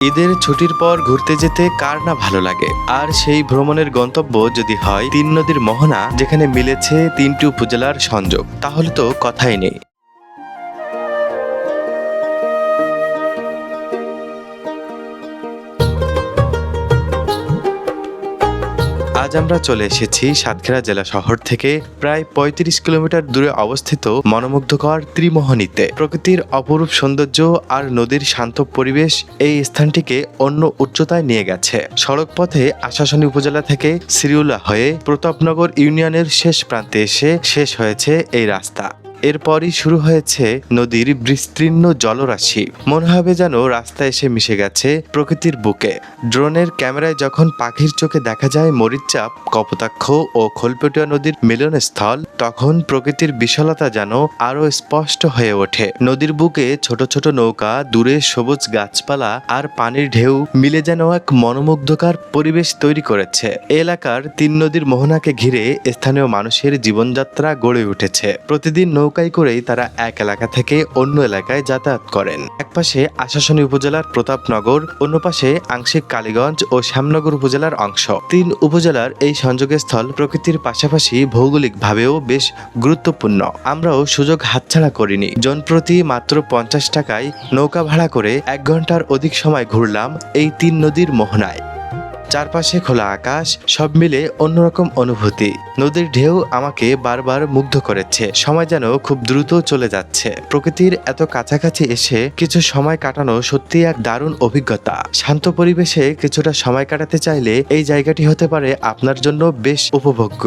ঈদের ছুটির পর ঘুরতে যেতে কার না ভালো লাগে। আর সেই ভ্রমণের গন্তব্য যদি হয় তিন নদীর মোহনা, যেখানে মিলেছে তিনটি উপজেলার সংযোগ, তাহলে তো কথাই নেই। আজ আমরা চলে এসেছি সাতক্ষীরা জেলা শহর থেকে প্রায় ৩৫ কিলোমিটার দূরে অবস্থিত মনোমুগ্ধকর ত্রিমোহনীতে। প্রকৃতির অপরূপ সৌন্দর্য আর নদীর শান্ত পরিবেশ এই স্থানটিকে অন্য উচ্চতায় নিয়ে গেছে। সড়ক পথে আশাশুনি উপজেলা থেকে সিরিউলা হয়ে প্রতাপনগর ইউনিয়নের শেষ প্রান্তে এসে শেষ হয়েছে এই রাস্তা। এরপরই শুরু হয়েছে নদীর বিস্তীর্ণ জলরাশি। মনে হবে যেন রাস্তা এসে মিশে গেছে প্রকৃতির বুকে। ড্রোনের ক্যামেরায় যখন পাখির চোখে দেখা যায় মরিচচাপ, কপোতাক্ষ ও খোলপেটুয়া নদীর মিলনস্থল, তখন প্রকৃতির বিশালতা যেন আরো স্পষ্ট হয়ে ওঠে। নদীর বুকে ছোট ছোট নৌকা, দূরে সবুজ গাছপালা আর পানির ঢেউ মিলে যেন এক মনোমুগ্ধকর পরিবেশ তৈরি করেছে। এলাকার তিন নদীর মোহনাকে ঘিরে স্থানীয় মানুষের জীবনযাত্রা গড়ে উঠেছে। প্রতিদিন নৌকায় করেই তারা এক এলাকা থেকে অন্য এলাকায় যাতায়াত করেন। একপাশে আশাশুনি উপজেলার প্রতাপনগর, অন্য পাশে আংশিক কালীগঞ্জ ও শ্যামনগর উপজেলার অংশ। তিন উপজেলার এই সংযোগস্থল প্রকৃতির পাশাপাশি ভৌগোলিকভাবেও বেশ গুরুত্বপূর্ণ। আমরাও সুযোগ হাতছাড়া করিনি। জনপ্রতি মাত্র ৫০ টাকায় নৌকা ভাড়া করে ১ ঘন্টার অধিক সময় ঘুরলাম এই তিন নদীর মোহনায়। চারপাশে খোলা আকাশ, সব মিলে অন্যরকম অনুভূতি। নদীর ঢেউ আমাকে বারবার মুগ্ধ করেছে। সময় যেন খুব দ্রুত চলে যাচ্ছে। প্রকৃতির এত কাছাকাছি এসে কিছু সময় কাটানো সত্যি এক দারুণ অভিজ্ঞতা। শান্ত পরিবেশে কিছুটা সময় কাটাতে চাইলে এই জায়গাটি হতে পারে আপনার জন্য বেশ উপভোগ্য।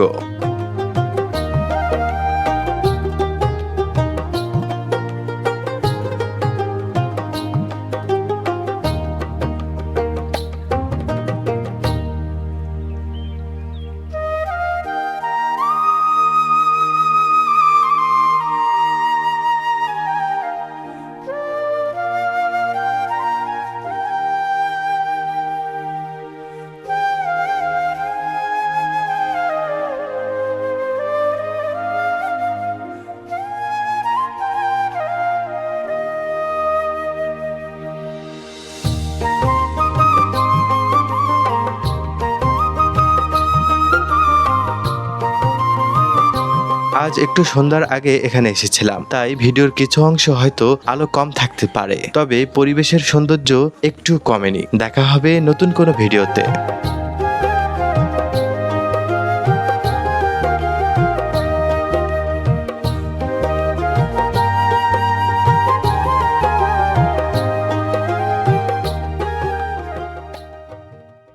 আজ একটু সন্ধ্যার আগে এখানে এসেছিলাম, তাই ভিডিওর কিছু অংশ হয়তো আলো কম থাকতে পারে, তবে পরিবেশের সৌন্দর্য একটু কমেনি। দেখা হবে নতুন কোনো ভিডিওতে।